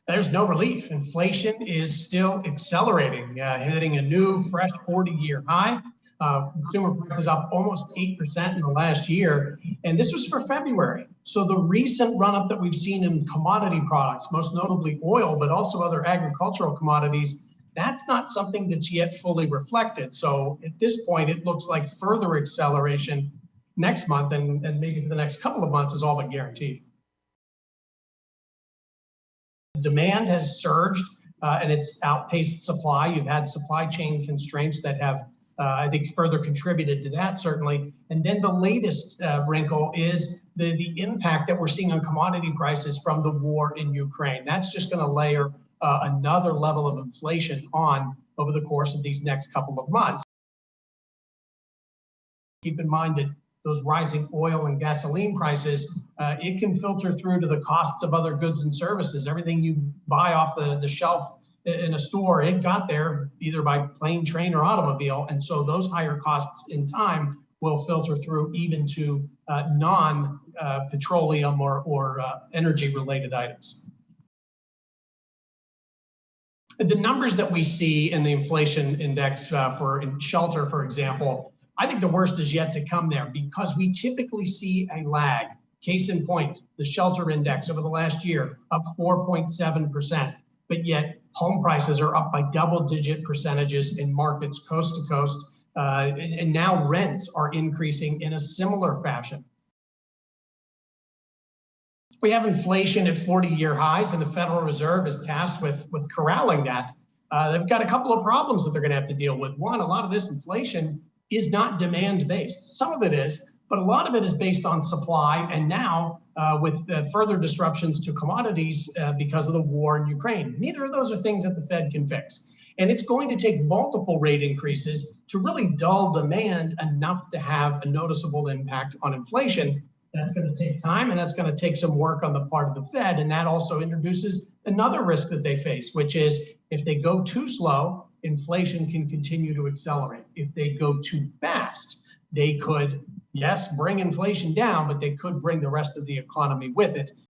There's no relief. Inflation is still accelerating, hitting a new fresh 40-year high. Consumer prices up almost 8% in the last year. And this was for February. So the recent run up that we've seen in commodity products, most notably oil, but also other agricultural commodities, that's not something that's yet fully reflected. So at this point, it looks like further acceleration next month and maybe for the next couple of months is all but guaranteed. Demand has surged and it's outpaced supply. You've had supply chain constraints that have, I think, further contributed to that, certainly. And then the latest wrinkle is the impact that we're seeing on commodity prices from the war in Ukraine. That's just going to layer another level of inflation on over the course of these next couple of months. Keep in mind that those rising oil and gasoline prices, it can filter through to the costs of other goods and services. Everything you buy off the shelf in a store, it got there either by plane, train, or automobile. And so those higher costs in time will filter through even to non-petroleum or energy-related items. The numbers that we see in the inflation index in shelter, for example, I think the worst is yet to come there because we typically see a lag. Case in point, the shelter index over the last year up 4.7%, but yet home prices are up by double-digit percentages in markets coast to coast, and now rents are increasing in a similar fashion. We have inflation at 40-year highs, and the Federal Reserve is tasked with corralling that. They've got a couple of problems that they're going to have to deal with. One, a lot of this inflation is not demand-based. Some of it is, but a lot of it is based on supply. And now with further disruptions to commodities because of the war in Ukraine, neither of those are things that the Fed can fix. And it's going to take multiple rate increases to really dull demand enough to have a noticeable impact on inflation. That's going to take time, and that's going to take some work on the part of the Fed. And that also introduces another risk that they face, which is if they go too slow, inflation can continue to accelerate. If they go too fast, they could, yes, bring inflation down, but they could bring the rest of the economy with it.